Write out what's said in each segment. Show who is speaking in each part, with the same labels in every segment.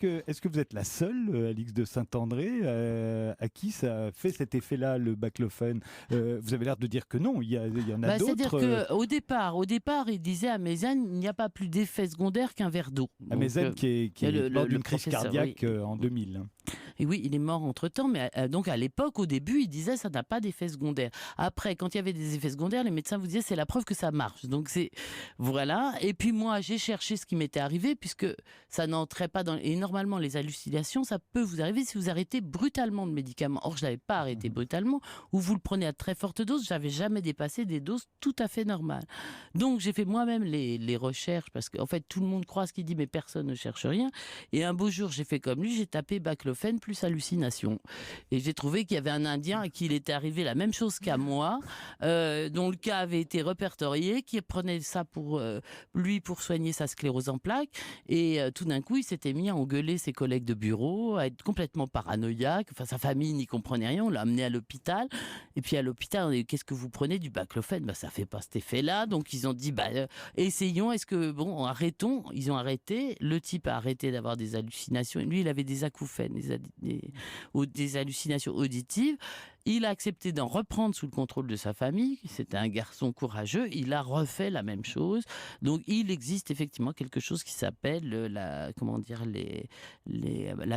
Speaker 1: Est-ce que vous êtes la seule, Alix de Saint-André, à qui ça fait cet effet-là, le baclofen? Vous avez l'air de dire que non, il y en a
Speaker 2: C'est-à-dire
Speaker 1: d'autres.
Speaker 2: qu'au départ, il disait à Mézane, il n'y a pas plus d'effet secondaire qu'un verre d'eau.
Speaker 1: Amezen qui est mort d'une crise
Speaker 2: professeur,
Speaker 1: cardiaque
Speaker 2: oui.
Speaker 1: en 2000.
Speaker 2: Et oui, il est mort entre-temps, mais donc à l'époque, au début, il disait ça n'a pas d'effet secondaire. Après, quand il y avait des effets secondaires, les médecins vous disaient c'est la preuve que ça marche. Donc voilà. Et puis moi, j'ai cherché ce qui m'était arrivé puisque ça n'entrait pas dans. Et normalement, les hallucinations, ça peut vous arriver si vous arrêtez brutalement de médicaments. Or, je l'avais pas arrêté brutalement. Ou vous le prenez à très forte dose. J'avais jamais dépassé des doses tout à fait normales. Donc j'ai fait moi-même les recherches parce qu'en fait tout le monde croit ce qu'il dit, mais personne ne cherche rien. Et un beau jour, j'ai fait comme lui, j'ai tapé baclofen plus hallucination. Et j'ai trouvé qu'il y avait un Indien à qui il était arrivé la même chose qu'à moi, dont le cas avait été répertorié, qui prenait ça pour soigner sa sclérose en plaques. Et tout d'un coup, il s'était mis à engueuler ses collègues de bureau, à être complètement paranoïaque. Enfin, sa famille n'y comprenait rien. On l'a amené à l'hôpital. Et puis à l'hôpital, on a dit, qu'est-ce que vous prenez du baclofen? Ça fait pas cet effet-là. Donc ils ont dit, essayons. Arrêtons. Ils ont arrêté. Le type a arrêté d'avoir des hallucinations. Et lui, il avait des acouphènes, des hallucinations auditives. Il a accepté d'en reprendre sous le contrôle de sa famille. C'était un garçon courageux. Il a refait la même chose. Donc, il existe effectivement quelque chose qui s'appelle la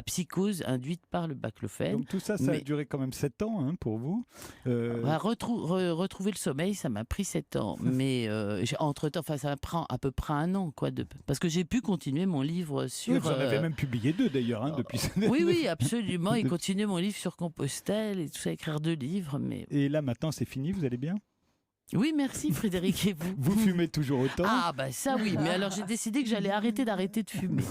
Speaker 2: psychose induite par le baclofen.
Speaker 1: Donc tout ça a duré quand même 7 ans pour vous.
Speaker 2: Retrouver le sommeil, ça m'a pris 7 ans. Mais entre-temps, ça prend à peu près un an, parce que j'ai pu continuer mon livre sur...
Speaker 1: Oui, vous en avez même publié 2 d'ailleurs, depuis.
Speaker 2: Oui, absolument. Et continuer mon livre sur Compostelle et tout ça, écrire 2 livres.
Speaker 1: Et là, maintenant, c'est fini, vous allez bien?
Speaker 2: Oui, merci Frédéric. Et vous?
Speaker 1: Vous fumez toujours autant?
Speaker 2: Ah, ça oui. Mais alors, j'ai décidé que j'allais arrêter de fumer.